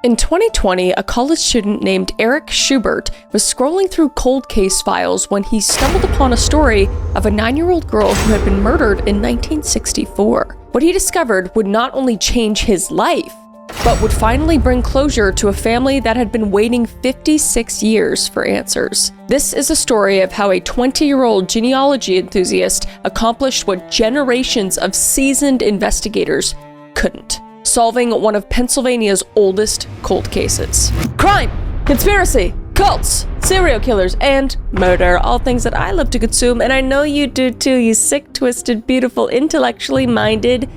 In 2020, a college student named Eric Schubert was scrolling through cold case files when he stumbled upon a story of a 9-year-old girl who had been murdered in 1964. What he discovered would not only change his life, but would finally bring closure to a family that had been waiting 56 years for answers. This is a story of how a 20-year-old genealogy enthusiast accomplished what generations of seasoned investigators couldn't. Solving one of Pennsylvania's oldest cold cases. Crime, conspiracy, cults, serial killers, and murder. All things that I love to consume, and I know you do too, you sick, twisted, beautiful, intellectually minded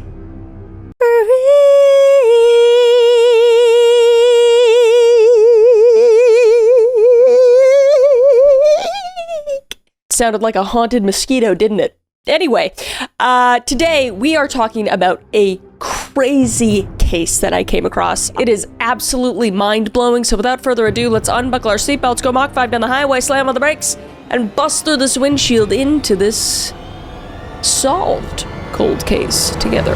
Sounded like a haunted mosquito, didn't it? Anyway, today we are talking about a crazy case that I came across. It is absolutely mind-blowing, so without further ado, let's unbuckle our seatbelts, go Mach 5 down the highway, slam on the brakes, and bust through this windshield into this solved cold case together.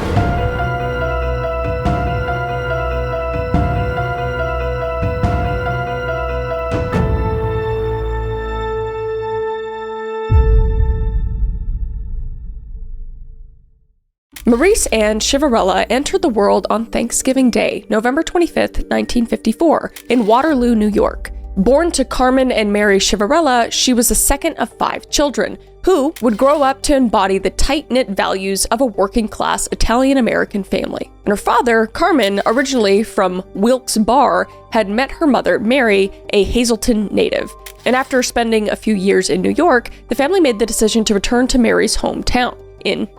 Marise and Chiverella entered the world on Thanksgiving Day, November 25th, 1954, in Waterloo, New York. Born to Carmen and Mary Chiverella, she was the second of 5 children, who would grow up to embody the tight-knit values of a working-class Italian-American family. And her father, Carmen, originally from Wilkes-Barre, had met her mother, Mary, a Hazelton native. And after spending a few years in New York, the family made the decision to return to Mary's hometown. In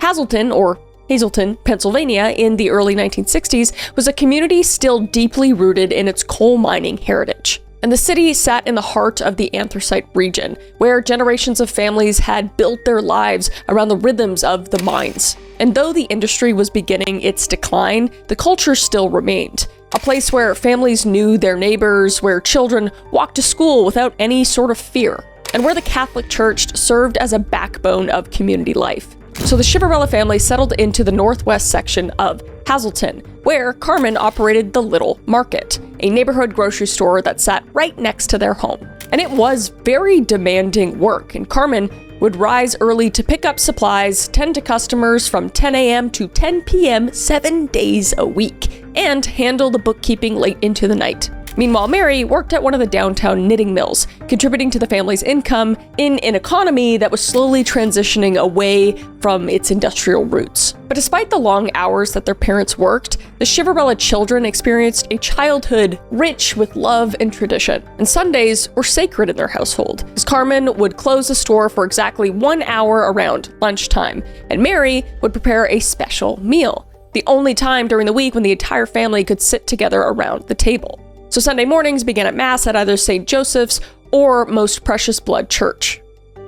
Hazelton, Pennsylvania, in the early 1960s, was a community still deeply rooted in its coal mining heritage. And the city sat in the heart of the anthracite region, where generations of families had built their lives around the rhythms of the mines. And though the industry was beginning its decline, the culture still remained. A place where families knew their neighbors, where children walked to school without any sort of fear, and where the Catholic Church served as a backbone of community life. So the Chiverella family settled into the northwest section of Hazelton, where Carmen operated the Little Market, a neighborhood grocery store that sat right next to their home. And it was very demanding work, and Carmen would rise early to pick up supplies, tend to customers from 10 a.m. to 10 p.m. 7 days a week, and handle the bookkeeping late into the night. Meanwhile, Mary worked at one of the downtown knitting mills, contributing to the family's income in an economy that was slowly transitioning away from its industrial roots. But despite the long hours that their parents worked, the Chiverella children experienced a childhood rich with love and tradition. And Sundays were sacred in their household, as Carmen would close the store for exactly 1 hour around lunchtime, and Mary would prepare a special meal, the only time during the week when the entire family could sit together around the table. So Sunday mornings began at Mass at either St. Joseph's or Most Precious Blood Church,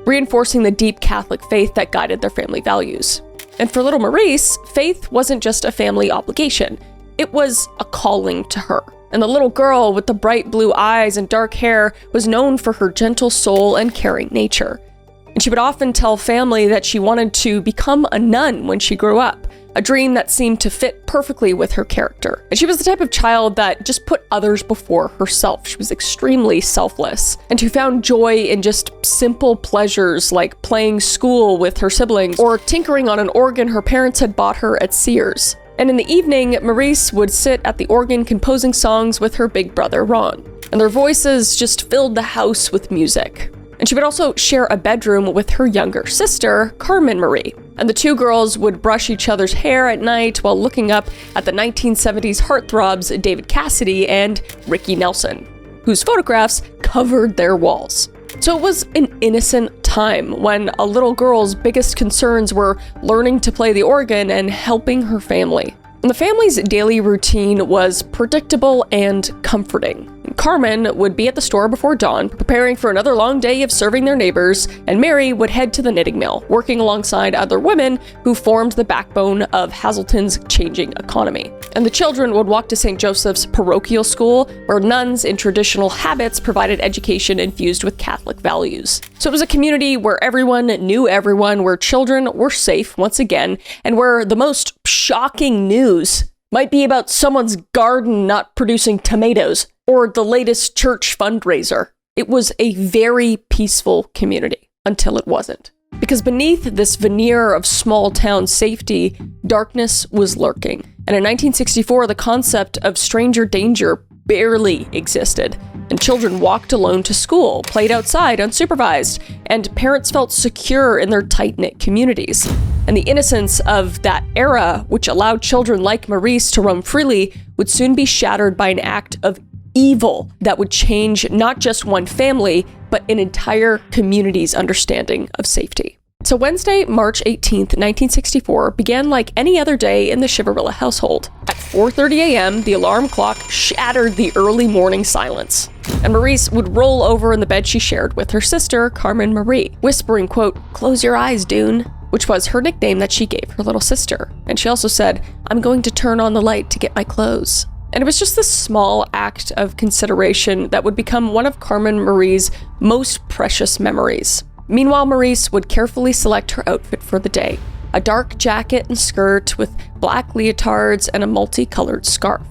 reinforcing the deep Catholic faith that guided their family values. And for little Marise, faith wasn't just a family obligation, it was a calling to her. And the little girl with the bright blue eyes and dark hair was known for her gentle soul and caring nature. And she would often tell family that she wanted to become a nun when she grew up, a dream that seemed to fit perfectly with her character. And she was the type of child that just put others before herself. She was extremely selfless, and who found joy in just simple pleasures like playing school with her siblings or tinkering on an organ her parents had bought her at Sears. And in the evening, Marise would sit at the organ composing songs with her big brother, Ron. And their voices just filled the house with music. And she would also share a bedroom with her younger sister, Carmen Marie. And the two girls would brush each other's hair at night while looking up at the 1970s heartthrobs David Cassidy and Ricky Nelson, whose photographs covered their walls. So it was an innocent time when a little girl's biggest concerns were learning to play the organ and helping her family. And the family's daily routine was predictable and comforting. Carmen would be at the store before dawn, preparing for another long day of serving their neighbors, and Mary would head to the knitting mill, working alongside other women who formed the backbone of Hazelton's changing economy. And the children would walk to St. Joseph's parochial school, where nuns in traditional habits provided education infused with Catholic values. So it was a community where everyone knew everyone, where children were safe once again, and where the most shocking news Might be about someone's garden not producing tomatoes, or the latest church fundraiser. It was a very peaceful community until it wasn't. Because beneath this veneer of small town safety, darkness was lurking. And in 1964, the concept of stranger danger barely existed. And children walked alone to school, played outside unsupervised, and parents felt secure in their tight-knit communities. And the innocence of that era, which allowed children like Marise to roam freely, would soon be shattered by an act of evil that would change not just one family, but an entire community's understanding of safety. So Wednesday, March 18th, 1964 began like any other day in the Chiverella household. At 4:30 a.m., the alarm clock shattered the early morning silence. And Marise would roll over in the bed she shared with her sister, Carmen Marie, whispering, quote, "Close your eyes, Dune," which was her nickname that she gave her little sister. And she also said, "I'm going to turn on the light to get my clothes." And it was just this small act of consideration that would become one of Carmen Marie's most precious memories. Meanwhile, Marise would carefully select her outfit for the day. A dark jacket and skirt with black leotards and a multicolored scarf.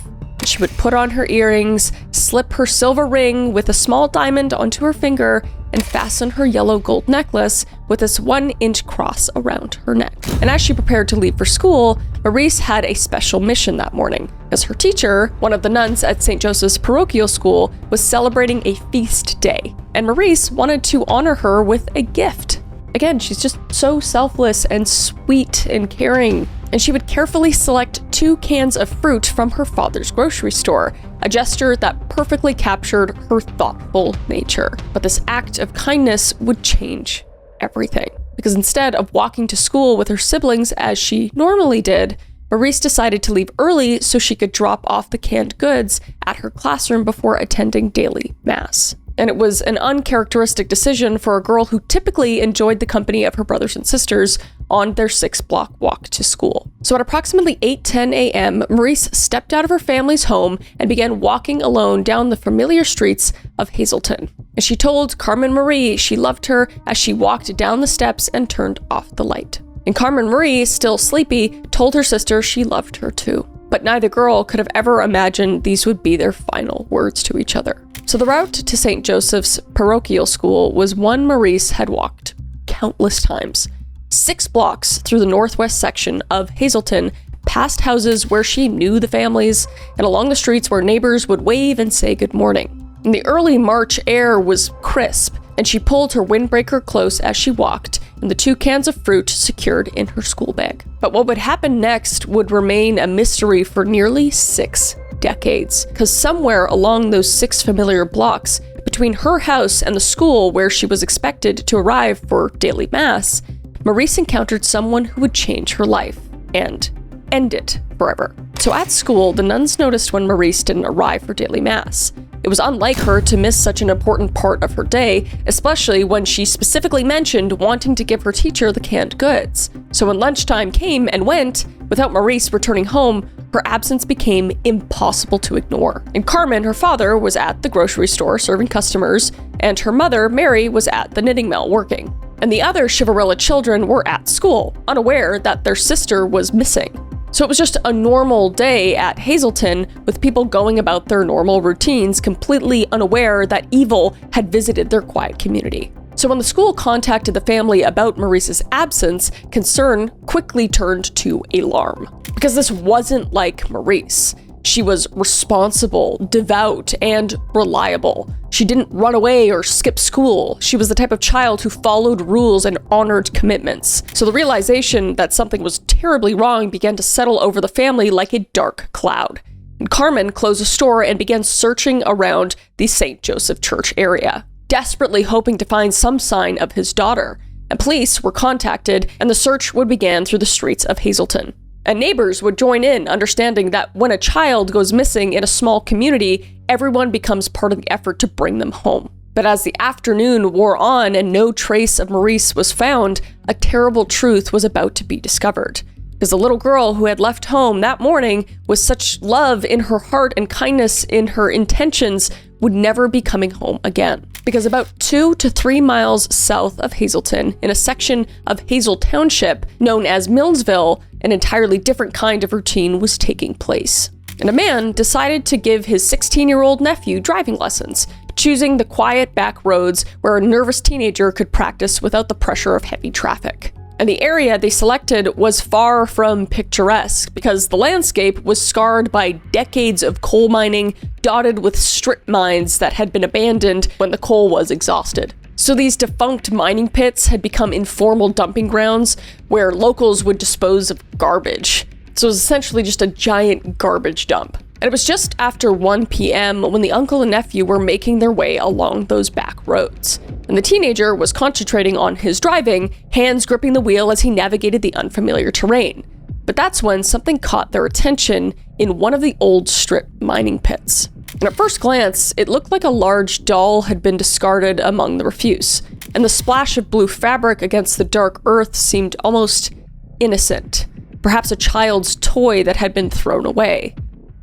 She would put on her earrings, slip her silver ring with a small diamond onto her finger, and fasten her yellow gold necklace with this 1-inch cross around her neck. And as she prepared to leave for school, Marise had a special mission that morning, as her teacher, one of the nuns at St. Joseph's parochial school, was celebrating a feast day, and Marise wanted to honor her with a gift. Again, she's just so selfless and sweet and caring, and she would carefully select 2 cans of fruit from her father's grocery store, a gesture that perfectly captured her thoughtful nature. But this act of kindness would change everything, because instead of walking to school with her siblings as she normally did, Marise decided to leave early so she could drop off the canned goods at her classroom before attending daily mass. And it was an uncharacteristic decision for a girl who typically enjoyed the company of her brothers and sisters on their 6-block walk to school. So at approximately 8:10 a.m., Marise stepped out of her family's home and began walking alone down the familiar streets of Hazelton. And she told Carmen Marie she loved her as she walked down the steps and turned off the light. And Carmen Marie, still sleepy, told her sister she loved her too. But neither girl could have ever imagined these would be their final words to each other. So the route to St. Joseph's parochial school was one Marise had walked countless times. 6 blocks through the northwest section of Hazelton, past houses where she knew the families, and along the streets where neighbors would wave and say good morning. And the early March air was crisp, and she pulled her windbreaker close as she walked, and the 2 cans of fruit secured in her school bag. But what would happen next would remain a mystery for nearly 6 decades, because somewhere along those 6 familiar blocks, between her house and the school where she was expected to arrive for daily mass, Marise encountered someone who would change her life and end it forever. So at school, the nuns noticed when Marise didn't arrive for daily mass. It was unlike her to miss such an important part of her day, especially when she specifically mentioned wanting to give her teacher the canned goods. So when lunchtime came and went, without Marise returning home, her absence became impossible to ignore. And Carmen, her father, was at the grocery store serving customers, and her mother, Mary, was at the knitting mill working. And the other Chiverella children were at school, unaware that their sister was missing. So it was just a normal day at Hazelton, with people going about their normal routines, completely unaware that evil had visited their quiet community. So when the school contacted the family about Marise's absence, concern quickly turned to alarm. Because this wasn't like Marise. She was responsible, devout, and reliable. She didn't run away or skip school. She was the type of child who followed rules and honored commitments. So the realization that something was terribly wrong began to settle over the family like a dark cloud. And Carmen closed the store and began searching around the St. Joseph Church area, desperately hoping to find some sign of his daughter. And police were contacted, and the search would begin through the streets of Hazelton. And neighbors would join in, understanding that when a child goes missing in a small community, everyone becomes part of the effort to bring them home. But as the afternoon wore on and no trace of Marise was found, a terrible truth was about to be discovered. Because the little girl who had left home that morning with such love in her heart and kindness in her intentions would never be coming home again. Because about 2 to 3 miles south of Hazelton, in a section of Hazel Township known as Millsville, an entirely different kind of routine was taking place. And a man decided to give his 16-year-old nephew driving lessons, choosing the quiet back roads where a nervous teenager could practice without the pressure of heavy traffic. And the area they selected was far from picturesque because the landscape was scarred by decades of coal mining, dotted with strip mines that had been abandoned when the coal was exhausted. So these defunct mining pits had become informal dumping grounds where locals would dispose of garbage. So it was essentially just a giant garbage dump. And it was just after 1 p.m. when the uncle and nephew were making their way along those back roads. And the teenager was concentrating on his driving, hands gripping the wheel as he navigated the unfamiliar terrain. But that's when something caught their attention in one of the old strip mining pits. And at first glance, it looked like a large doll had been discarded among the refuse. And the splash of blue fabric against the dark earth seemed almost innocent. Perhaps a child's toy that had been thrown away.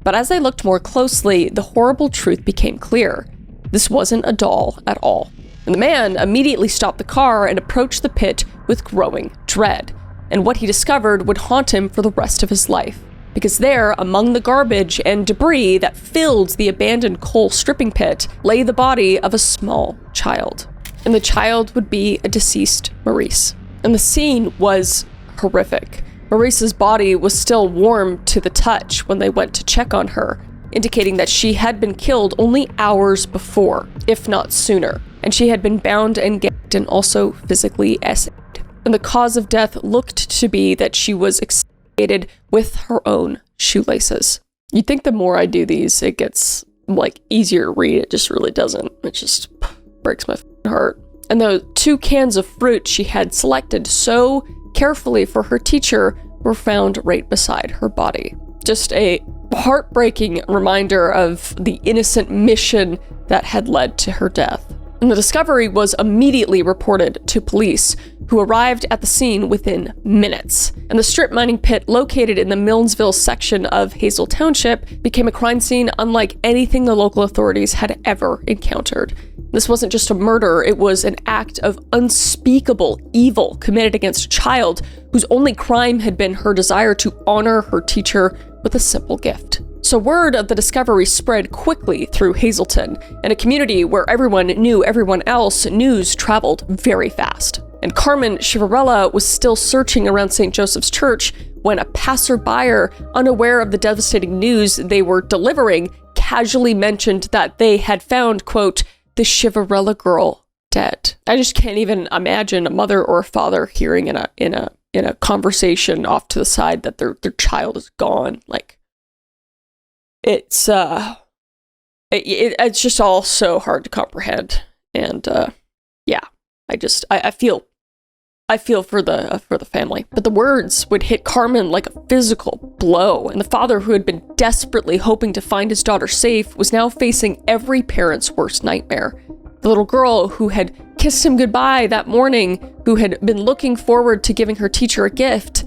But as they looked more closely, the horrible truth became clear. This wasn't a doll at all. And the man immediately stopped the car and approached the pit with growing dread. And what he discovered would haunt him for the rest of his life. Because there, among the garbage and debris that filled the abandoned coal stripping pit, lay the body of a small child. And the child would be a deceased Marise. And the scene was horrific. Marise's body was still warm to the touch when they went to check on her, indicating that she had been killed only hours before, if not sooner, and she had been bound and gagged and also physically essayed. And the cause of death looked to be that she was asphyxiated with her own shoelaces. You'd think the more I do these, it gets, easier to read. It just really doesn't. It just breaks my heart. And the 2 cans of fruit she had selected so carefully for her teacher were found right beside her body. Just a heartbreaking reminder of the innocent mission that had led to her death. And the discovery was immediately reported to police, who arrived at the scene within minutes. And the strip mining pit located in the Milnesville section of Hazel Township became a crime scene unlike anything the local authorities had ever encountered. This wasn't just a murder, it was an act of unspeakable evil committed against a child whose only crime had been her desire to honor her teacher with a simple gift. So word of the discovery spread quickly through Hazelton, in a community where everyone knew everyone else. News traveled very fast. And Carmen Chiverella was still searching around St. Joseph's Church when a passerby, unaware of the devastating news they were delivering, casually mentioned that they had found, quote, the Chiverella girl dead. I just can't even imagine a mother or a father hearing in a conversation off to the side that their child is gone. It's just all so hard to comprehend. And I feel for the family. But the words would hit Carmen like a physical blow, and the father, who had been desperately hoping to find his daughter safe, was now facing every parent's worst nightmare. The little girl who had kissed him goodbye that morning, who had been looking forward to giving her teacher a gift,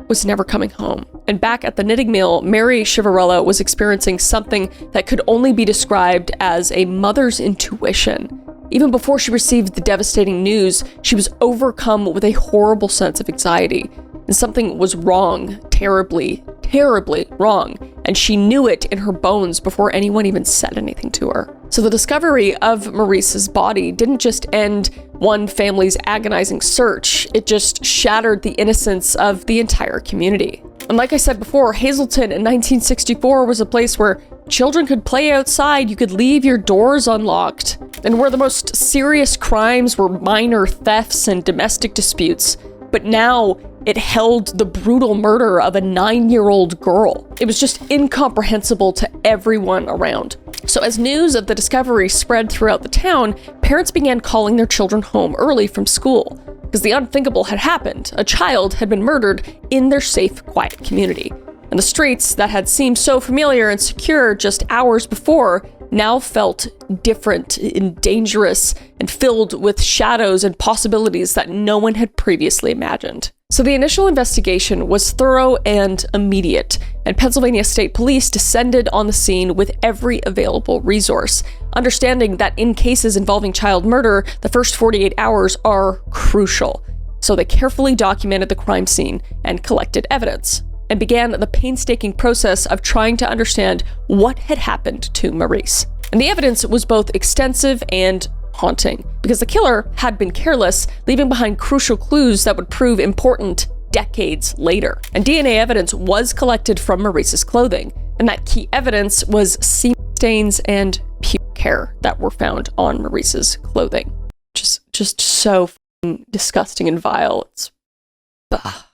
was never coming home. And back at the knitting mill, Mary Chiverella was experiencing something that could only be described as a mother's intuition. Even before she received the devastating news, she was overcome with a horrible sense of anxiety. And something was wrong, terribly, terribly wrong. And she knew it in her bones before anyone even said anything to her. So the discovery of Marise's body didn't just end one family's agonizing search, it just shattered the innocence of the entire community. And like I said before, Hazelton in 1964 was a place where children could play outside, you could leave your doors unlocked, and where the most serious crimes were minor thefts and domestic disputes. But now it held the brutal murder of a 9-year-old girl. It was just incomprehensible to everyone around. So as news of the discovery spread throughout the town, parents began calling their children home early from school, because the unthinkable had happened. A child had been murdered in their safe, quiet community. And the streets that had seemed so familiar and secure just hours before now felt different and dangerous and filled with shadows and possibilities that no one had previously imagined. So the initial investigation was thorough and immediate, and Pennsylvania State Police descended on the scene with every available resource, understanding that in cases involving child murder, the first 48 hours are crucial. So they carefully documented the crime scene and collected evidence, and began the painstaking process of trying to understand what had happened to Marise. And the evidence was both extensive and haunting, because the killer had been careless, leaving behind crucial clues that would prove important decades later. And DNA evidence was collected from Marise's clothing, and that key evidence was semen stains and pubic hair that were found on Marise's clothing. Just so disgusting and vile.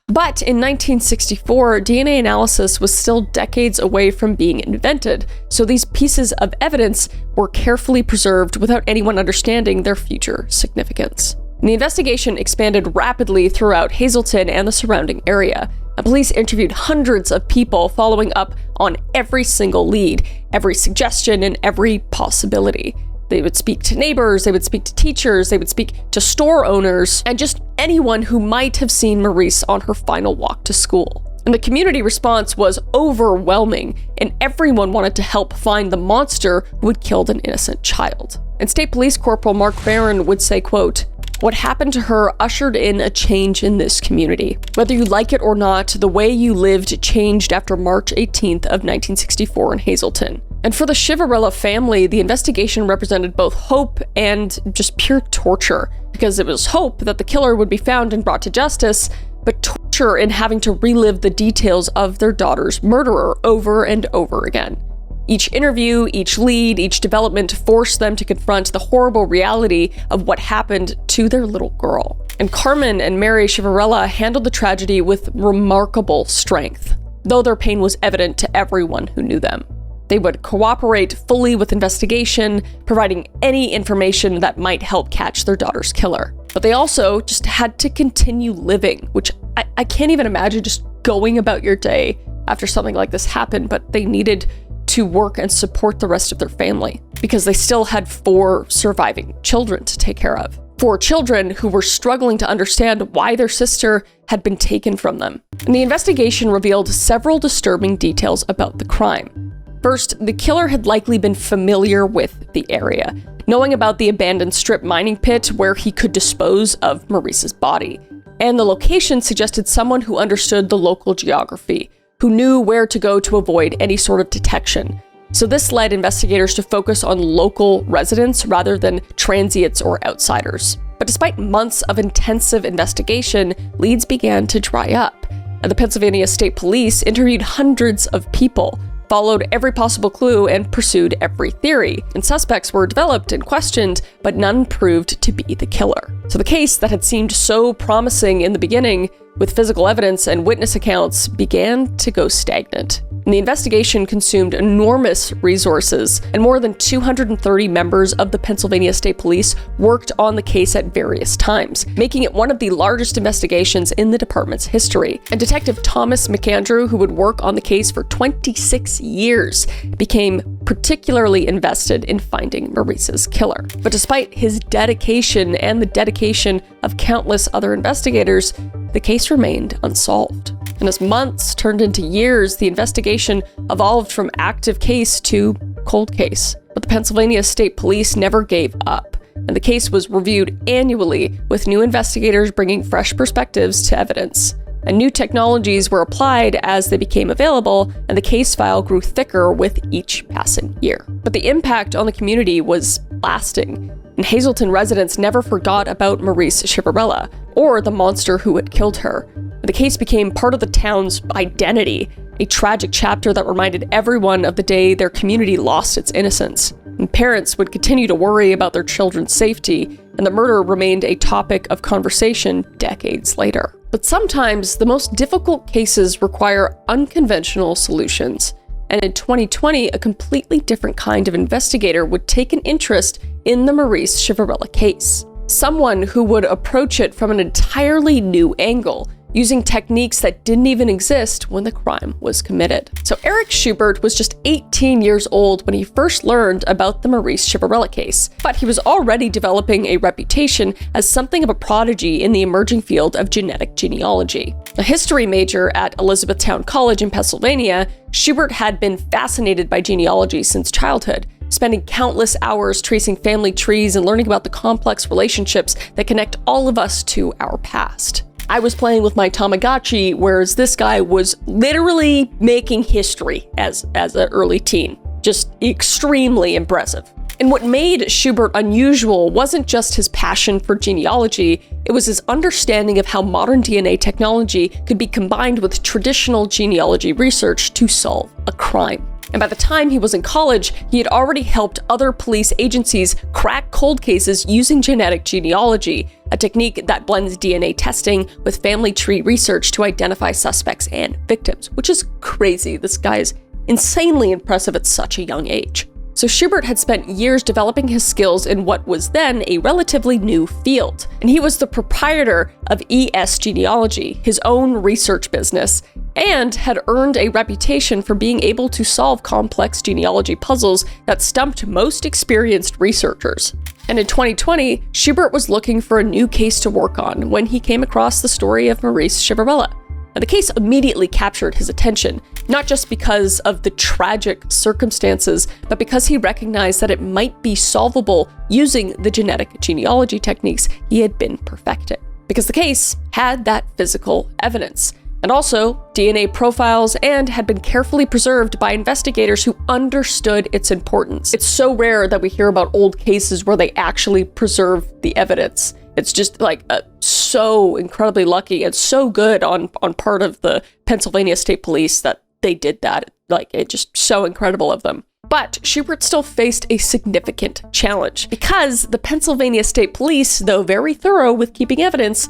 But in 1964, DNA analysis was still decades away from being invented, so these pieces of evidence were carefully preserved without anyone understanding their future significance. And the investigation expanded rapidly throughout Hazelton and the surrounding area. And police interviewed hundreds of people, following up on every single lead, every suggestion, and every possibility. They would speak to neighbors, they would speak to teachers, they would speak to store owners, and just anyone who might have seen Marise on her final walk to school. And the community response was overwhelming, and everyone wanted to help find the monster who had killed an innocent child. And State Police Corporal Mark Barron would say, quote, "What happened to her ushered in a change in this community. Whether you like it or not, the way you lived changed after March 18th of 1964 in Hazelton." And for the Chiverella family, the investigation represented both hope and just pure torture, because it was hope that the killer would be found and brought to justice, but torture in having to relive the details of their daughter's murderer over and over again. Each interview, each lead, each development forced them to confront the horrible reality of what happened to their little girl. And Carmen and Mary Chiverella handled the tragedy with remarkable strength, though their pain was evident to everyone who knew them. They would cooperate fully with investigation, providing any information that might help catch their daughter's killer. But they also just had to continue living, which I can't even imagine just going about your day after something like this happened, but they needed to work and support the rest of their family because they still had 4 surviving children to take care of. 4 children who were struggling to understand why their sister had been taken from them. And the investigation revealed several disturbing details about the crime. First, the killer had likely been familiar with the area, knowing about the abandoned strip mining pit where he could dispose of Marise's body. And the location suggested someone who understood the local geography, who knew where to go to avoid any sort of detection. So this led investigators to focus on local residents rather than transients or outsiders. But despite months of intensive investigation, leads began to dry up. And the Pennsylvania State Police interviewed hundreds of people, followed every possible clue, and pursued every theory. And suspects were developed and questioned, but none proved to be the killer. So the case that had seemed so promising in the beginning, with physical evidence and witness accounts, began to go stagnant. And the investigation consumed enormous resources, and more than 230 members of the Pennsylvania State Police worked on the case at various times, making it one of the largest investigations in the department's history. And Detective Thomas McAndrew, who would work on the case for 26 years, became particularly invested in finding Marise's killer. But despite his dedication and the dedication of countless other investigators, the case remained unsolved. And as months turned into years, the investigation evolved from active case to cold case. But the Pennsylvania State Police never gave up, and the case was reviewed annually, with new investigators bringing fresh perspectives to evidence. And new technologies were applied as they became available, and the case file grew thicker with each passing year. But the impact on the community was lasting, and Hazelton residents never forgot about Marise Chiverella, or the monster who had killed her. The case became part of the town's identity, a tragic chapter that reminded everyone of the day their community lost its innocence. And parents would continue to worry about their children's safety, and the murder remained a topic of conversation decades later. But sometimes the most difficult cases require unconventional solutions. And in 2020, a completely different kind of investigator would take an interest in the Marise Chiverella case. Someone who would approach it from an entirely new angle, using techniques that didn't even exist when the crime was committed. So Eric Schubert was just 18 years old when he first learned about the Marise Chiverella case, but he was already developing a reputation as something of a prodigy in the emerging field of genetic genealogy. A history major at Elizabethtown College in Pennsylvania, Schubert had been fascinated by genealogy since childhood, spending countless hours tracing family trees and learning about the complex relationships that connect all of us to our past. I was playing with my Tamagotchi, whereas this guy was literally making history as an early teen. Just extremely impressive. And what made Schubert unusual wasn't just his passion for genealogy, it was his understanding of how modern DNA technology could be combined with traditional genealogy research to solve a crime. And by the time he was in college, he had already helped other police agencies crack cold cases using genetic genealogy, a technique that blends DNA testing with family tree research to identify suspects and victims, which is crazy. This guy is insanely impressive at such a young age. So Schubert had spent years developing his skills in what was then a relatively new field, and he was the proprietor of ES Genealogy, his own research business, and had earned a reputation for being able to solve complex genealogy puzzles that stumped most experienced researchers. And in 2020, Schubert was looking for a new case to work on when he came across the story of Marise Chiverella. Now, the case immediately captured his attention, not just because of the tragic circumstances, but because he recognized that it might be solvable using the genetic genealogy techniques he had been perfecting. Because the case had that physical evidence, and also DNA profiles, and had been carefully preserved by investigators who understood its importance. It's so rare that we hear about old cases where they actually preserve the evidence. It's just like so incredibly lucky and so good on part of the Pennsylvania State Police that they did that. Like, it's just so incredible of them. But Schubert still faced a significant challenge because the Pennsylvania State Police, though very thorough with keeping evidence,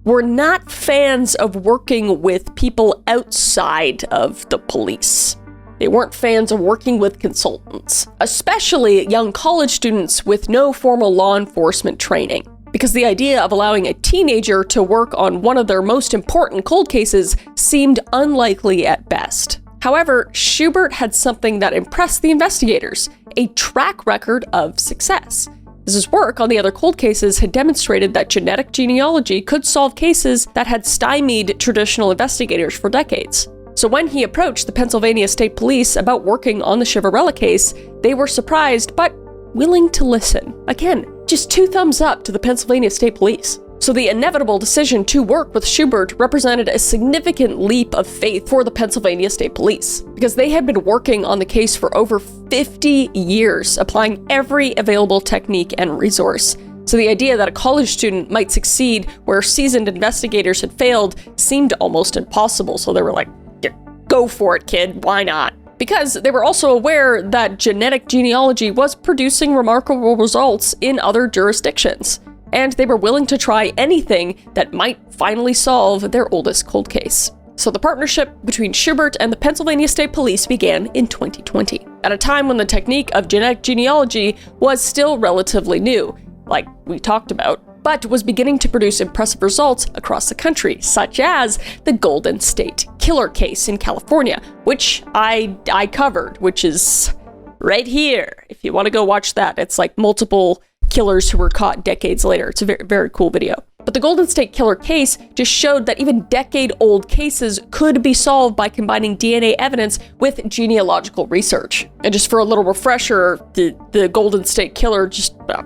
were not fans of working with people outside of the police. They weren't fans of working with consultants, especially young college students with no formal law enforcement training, because the idea of allowing a teenager to work on one of their most important cold cases seemed unlikely at best. However, Schubert had something that impressed the investigators: a track record of success. His work on the other cold cases had demonstrated that genetic genealogy could solve cases that had stymied traditional investigators for decades. So when he approached the Pennsylvania State Police about working on the Chiverella case, they were surprised but willing to listen. Again, just 2 thumbs up to the Pennsylvania State Police. So the inevitable decision to work with Schubert represented a significant leap of faith for the Pennsylvania State Police, because they had been working on the case for over 50 years, applying every available technique and resource. So the idea that a college student might succeed where seasoned investigators had failed seemed almost impossible. So they were like, yeah, go for it, kid, why not? Because they were also aware that genetic genealogy was producing remarkable results in other jurisdictions, and they were willing to try anything that might finally solve their oldest cold case. So the partnership between Schubert and the Pennsylvania State Police began in 2020, at a time when the technique of genetic genealogy was still relatively new, like we talked about, but was beginning to produce impressive results across the country, such as the Golden State Killer case in California, which I covered, which is right here. If you want to go watch that, it's like multiple killers who were caught decades later. It's a very, very cool video. But the Golden State Killer case just showed that even decade-old cases could be solved by combining DNA evidence with genealogical research. And just for a little refresher, the Golden State Killer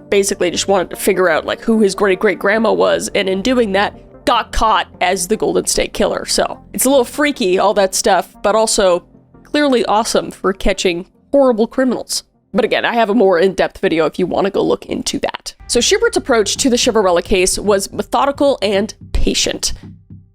basically just wanted to figure out like who his great-great-grandma was, and in doing that, got caught as the Golden State Killer. So it's a little freaky, all that stuff, but also clearly awesome for catching horrible criminals. But again, I have a more in-depth video if you want to go look into that. So Schubert's approach to the Chiverella case was methodical and patient.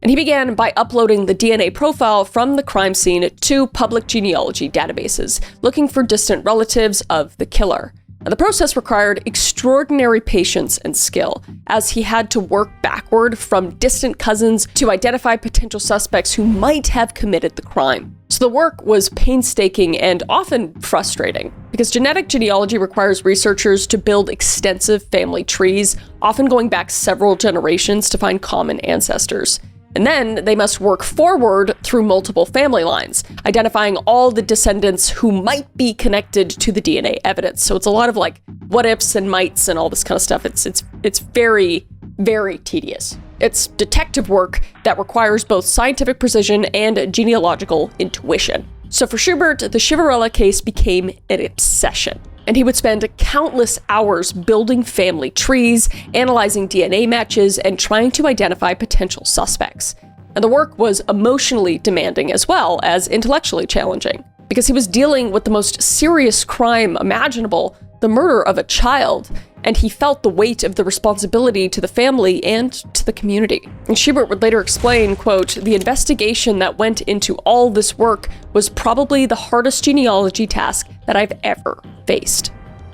And he began by uploading the DNA profile from the crime scene to public genealogy databases, looking for distant relatives of the killer. And the process required extraordinary patience and skill, as he had to work backward from distant cousins to identify potential suspects who might have committed the crime. So the work was painstaking and often frustrating, because genetic genealogy requires researchers to build extensive family trees, often going back several generations to find common ancestors. And then they must work forward through multiple family lines, identifying all the descendants who might be connected to the DNA evidence. So it's a lot of like what ifs and mights and all this kind of stuff. It's very, very tedious. It's detective work that requires both scientific precision and genealogical intuition. So for Schubert, the Chiverella case became an obsession. and he would spend countless hours building family trees, analyzing DNA matches, and trying to identify potential suspects. And the work was emotionally demanding as well as intellectually challenging, because he was dealing with the most serious crime imaginable, the murder of a child, and he felt the weight of the responsibility to the family and to the community. And Schubert would later explain, quote, "The investigation that went into all this work was probably the hardest genealogy task that I've ever faced."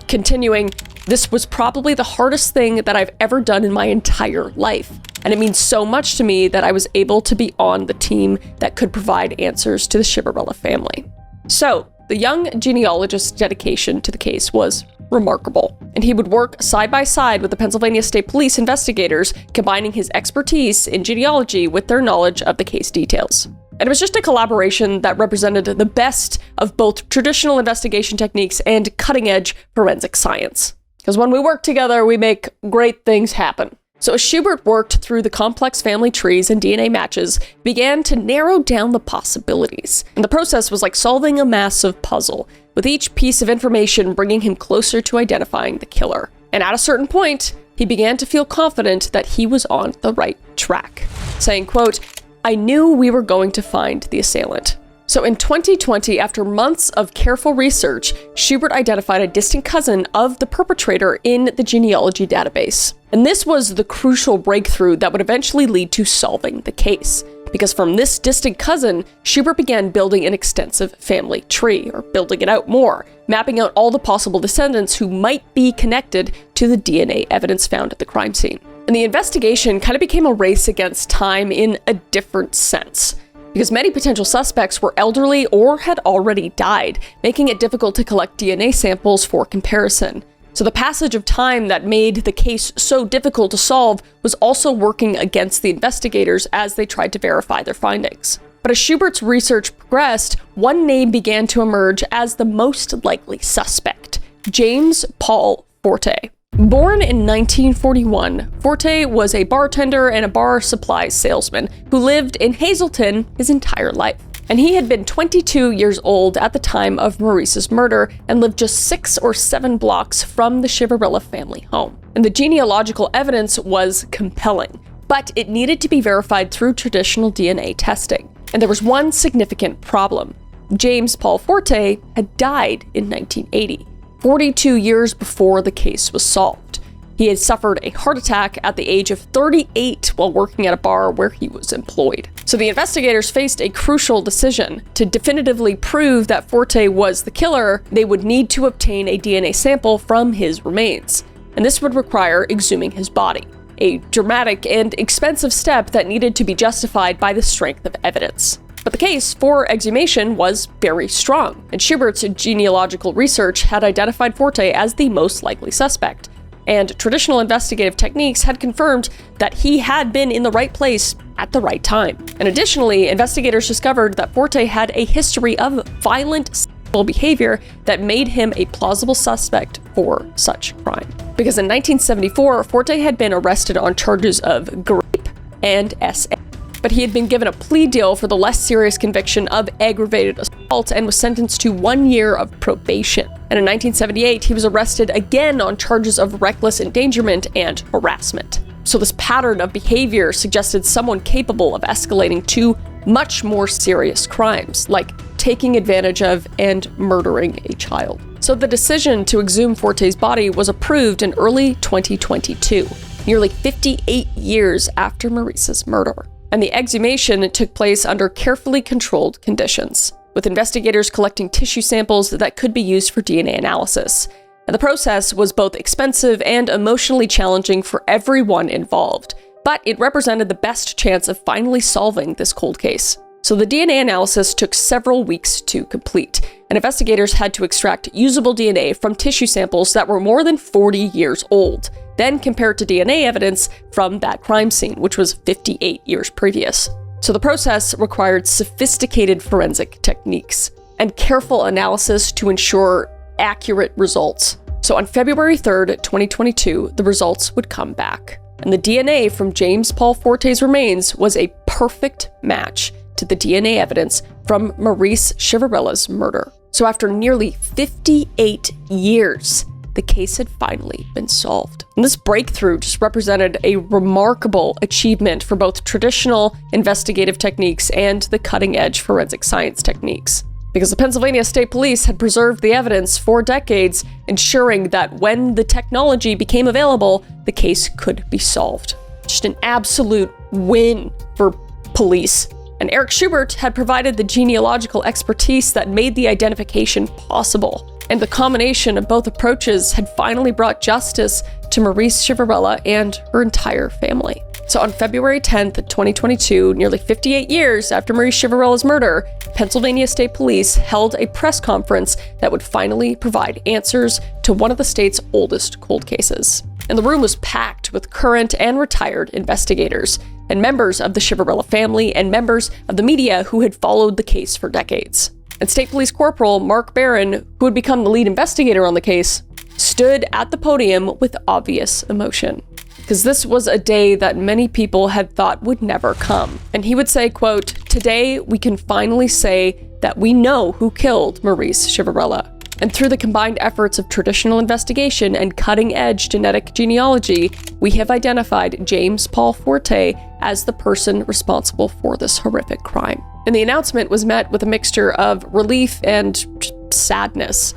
Continuing, "This was probably the hardest thing that I've ever done in my entire life. And it means so much to me that I was able to be on the team that could provide answers to the Chiverella family." So, the young genealogist's dedication to the case was remarkable, and he would work side by side with the Pennsylvania State Police investigators, combining his expertise in genealogy with their knowledge of the case details. And it was just a collaboration that represented the best of both traditional investigation techniques and cutting-edge forensic science. Because when we work together, we make great things happen. So as Schubert worked through the complex family trees and DNA matches, he began to narrow down the possibilities. And the process was like solving a massive puzzle, with each piece of information bringing him closer to identifying the killer. And at a certain point, he began to feel confident that he was on the right track, saying, quote, "I knew we were going to find the assailant." So in 2020, after months of careful research, Schubert identified a distant cousin of the perpetrator in the genealogy database. And this was the crucial breakthrough that would eventually lead to solving the case. Because from this distant cousin, Schubert began building an extensive family tree, or building it out more, mapping out all the possible descendants who might be connected to the DNA evidence found at the crime scene. And the investigation kind of became a race against time in a different sense, because many potential suspects were elderly or had already died, making it difficult to collect DNA samples for comparison. So the passage of time that made the case so difficult to solve was also working against the investigators as they tried to verify their findings. But as Schubert's research progressed, one name began to emerge as the most likely suspect: James Paul Forte. Born in 1941, Forte was a bartender and a bar supplies salesman who lived in Hazelton his entire life. And he had been 22 years old at the time of Marise's murder and lived just 6 or 7 blocks from the Chiverella family home. And the genealogical evidence was compelling, but it needed to be verified through traditional DNA testing. And there was one significant problem. James Paul Forte had died in 1980. 42 years before the case was solved. He had suffered a heart attack at the age of 38 while working at a bar where he was employed. So the investigators faced a crucial decision. To definitively prove that Forte was the killer, they would need to obtain a DNA sample from his remains. And this would require exhuming his body, a dramatic and expensive step that needed to be justified by the strength of evidence. But the case for exhumation was very strong, and Schubert's genealogical research had identified Forte as the most likely suspect, and traditional investigative techniques had confirmed that he had been in the right place at the right time. And additionally, investigators discovered that Forte had a history of violent sexual behavior that made him a plausible suspect for such crime. Because in 1974, Forte had been arrested on charges of rape and SA. But he had been given a plea deal for the less serious conviction of aggravated assault and was sentenced to 1 year of probation. And in 1978, he was arrested again on charges of reckless endangerment and harassment. So this pattern of behavior suggested someone capable of escalating to much more serious crimes, like taking advantage of and murdering a child. So the decision to exhume Forte's body was approved in early 2022, nearly 58 years after Marise's murder. And the exhumation took place under carefully controlled conditions, with investigators collecting tissue samples that could be used for DNA analysis. And the process was both expensive and emotionally challenging for everyone involved, but it represented the best chance of finally solving this cold case. So the DNA analysis took several weeks to complete, and investigators had to extract usable DNA from tissue samples that were more than 40 years old, then compared to DNA evidence from that crime scene, which was 58 years previous. So the process required sophisticated forensic techniques and careful analysis to ensure accurate results. So on February 3rd, 2022, the results would come back. And the DNA from James Paul Forte's remains was a perfect match to the DNA evidence from Marise Chiverella's murder. So after nearly 58 years, the case had finally been solved. And this breakthrough just represented a remarkable achievement for both traditional investigative techniques and the cutting-edge forensic science techniques. Because the Pennsylvania State Police had preserved the evidence for decades, ensuring that when the technology became available, the case could be solved. Just an absolute win for police. And Eric Schubert had provided the genealogical expertise that made the identification possible. And the combination of both approaches had finally brought justice to Marise Chiverella and her entire family. So on February 10th, 2022, nearly 58 years after Marise Chiverella's murder, Pennsylvania State Police held a press conference that would finally provide answers to one of the state's oldest cold cases. And the room was packed with current and retired investigators, and members of the Chiverella family and members of the media who had followed the case for decades. And State Police Corporal Mark Barron, who had become the lead investigator on the case, stood at the podium with obvious emotion. Because this was a day that many people had thought would never come. And he would say, quote, "Today we can finally say that we know who killed Marise Chiverella. And through the combined efforts of traditional investigation and cutting-edge genetic genealogy, we have identified James Paul Forte as the person responsible for this horrific crime." And the announcement was met with a mixture of relief and sadness.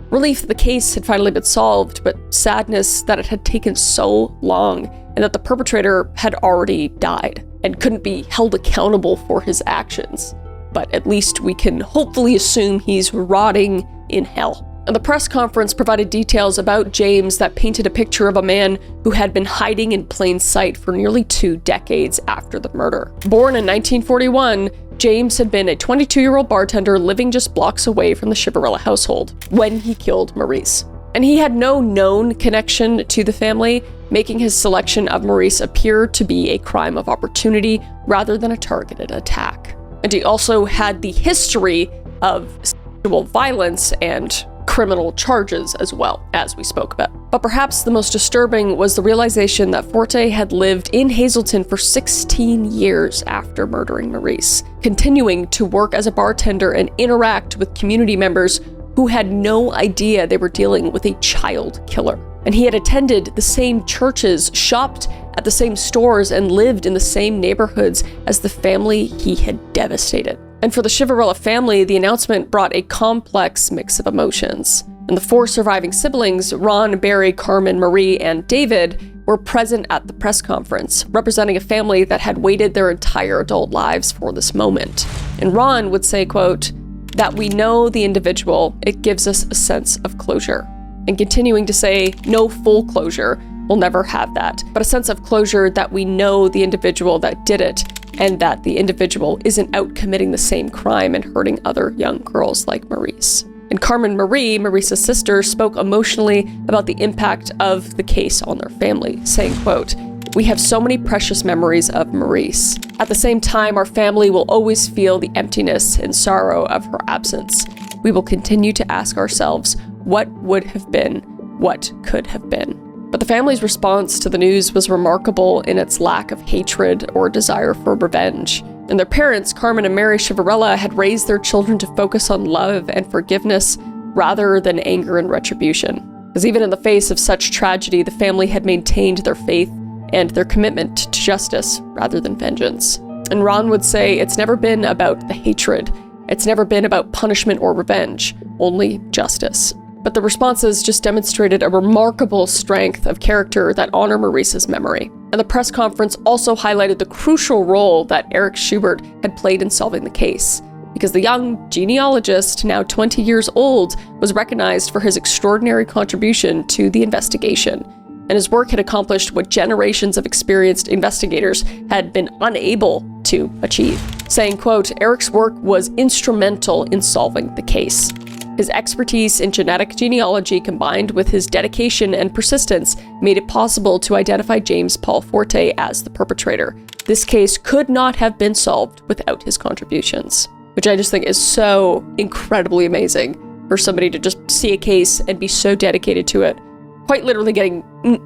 Relief that the case had finally been solved, but sadness that it had taken so long and that the perpetrator had already died and couldn't be held accountable for his actions. But at least we can hopefully assume he's rotting in hell. And the press conference provided details about James that painted a picture of a man who had been hiding in plain sight for nearly 2 decades after the murder. Born in 1941, James had been a 22-year-old bartender living just blocks away from the Chiverella household when he killed Marise. And he had no known connection to the family, making his selection of Marise appear to be a crime of opportunity rather than a targeted attack. And he also had the history of sexual violence and criminal charges as well, as we spoke about. But perhaps the most disturbing was the realization that Forte had lived in Hazelton for 16 years after murdering Marise, continuing to work as a bartender and interact with community members who had no idea they were dealing with a child killer. And he had attended the same churches, shopped at the same stores, and lived in the same neighborhoods as the family he had devastated. And for the Chiverella family, the announcement brought a complex mix of emotions. And the 4 surviving siblings, Ron, Barry, Carmen, Marie, and David, were present at the press conference, representing a family that had waited their entire adult lives for this moment. And Ron would say, quote, "That we know the individual, it gives us a sense of closure." And continuing to say, "No full closure, we'll never have that, but a sense of closure that we know the individual that did it, and that the individual isn't out committing the same crime and hurting other young girls like Marise." And Carmen Marie, Marise's sister, spoke emotionally about the impact of the case on their family, saying, quote, "We have so many precious memories of Marise. At the same time, our family will always feel the emptiness and sorrow of her absence. We will continue to ask ourselves, what would have been, what could have been?" But the family's response to the news was remarkable in its lack of hatred or desire for revenge. And their parents, Carmen and Mary Chiverella, had raised their children to focus on love and forgiveness rather than anger and retribution. Because even in the face of such tragedy, the family had maintained their faith and their commitment to justice rather than vengeance. And Ron would say, "It's never been about the hatred. It's never been about punishment or revenge, only justice." But the responses just demonstrated a remarkable strength of character that honor Marise's memory. And the press conference also highlighted the crucial role that Eric Schubert had played in solving the case, because the young genealogist, now 20 years old, was recognized for his extraordinary contribution to the investigation. And his work had accomplished what generations of experienced investigators had been unable to achieve. Saying, quote, "Eric's work was instrumental in solving the case. His expertise in genetic genealogy combined with his dedication and persistence made it possible to identify James Paul Forte as the perpetrator. This case could not have been solved without his contributions." Which I just think is so incredibly amazing for somebody to just see a case and be so dedicated to it, quite literally getting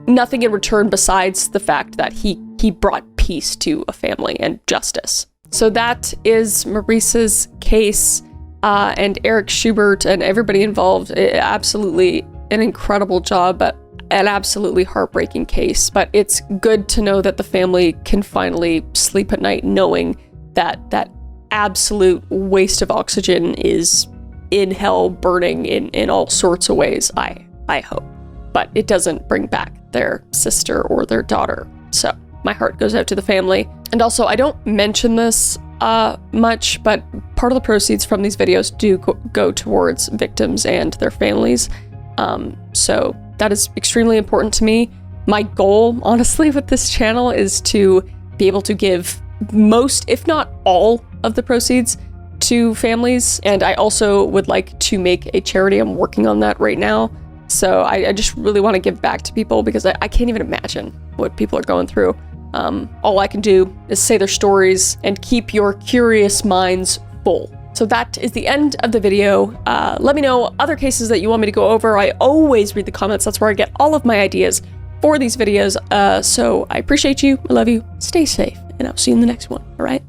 nothing in return besides the fact that he brought peace to a family and justice. So that is Marise's case. and Eric Schubert and everybody involved. Absolutely an incredible job, but an absolutely heartbreaking case. But it's good to know that the family can finally sleep at night knowing that that absolute waste of oxygen is in hell, burning in all sorts of ways, I hope. But it doesn't bring back their sister or their daughter. So my heart goes out to the family. And also, I don't mention this much, but part of the proceeds from these videos do go towards victims and their families. So that is extremely important to me. My goal, honestly, with this channel is to be able to give most, if not all, of the proceeds to families. And I also would like to make a charity. I'm working on that right now. So I just really want to give back to people because I can't even imagine what people are going through. All I can do is say their stories and keep your curious minds full. So that is the end of the video. Let me know other cases that you want me to go over. I always read the comments. That's where I get all of my ideas for these videos. So I appreciate you. I love you. Stay safe, and I'll see you in the next one. All right?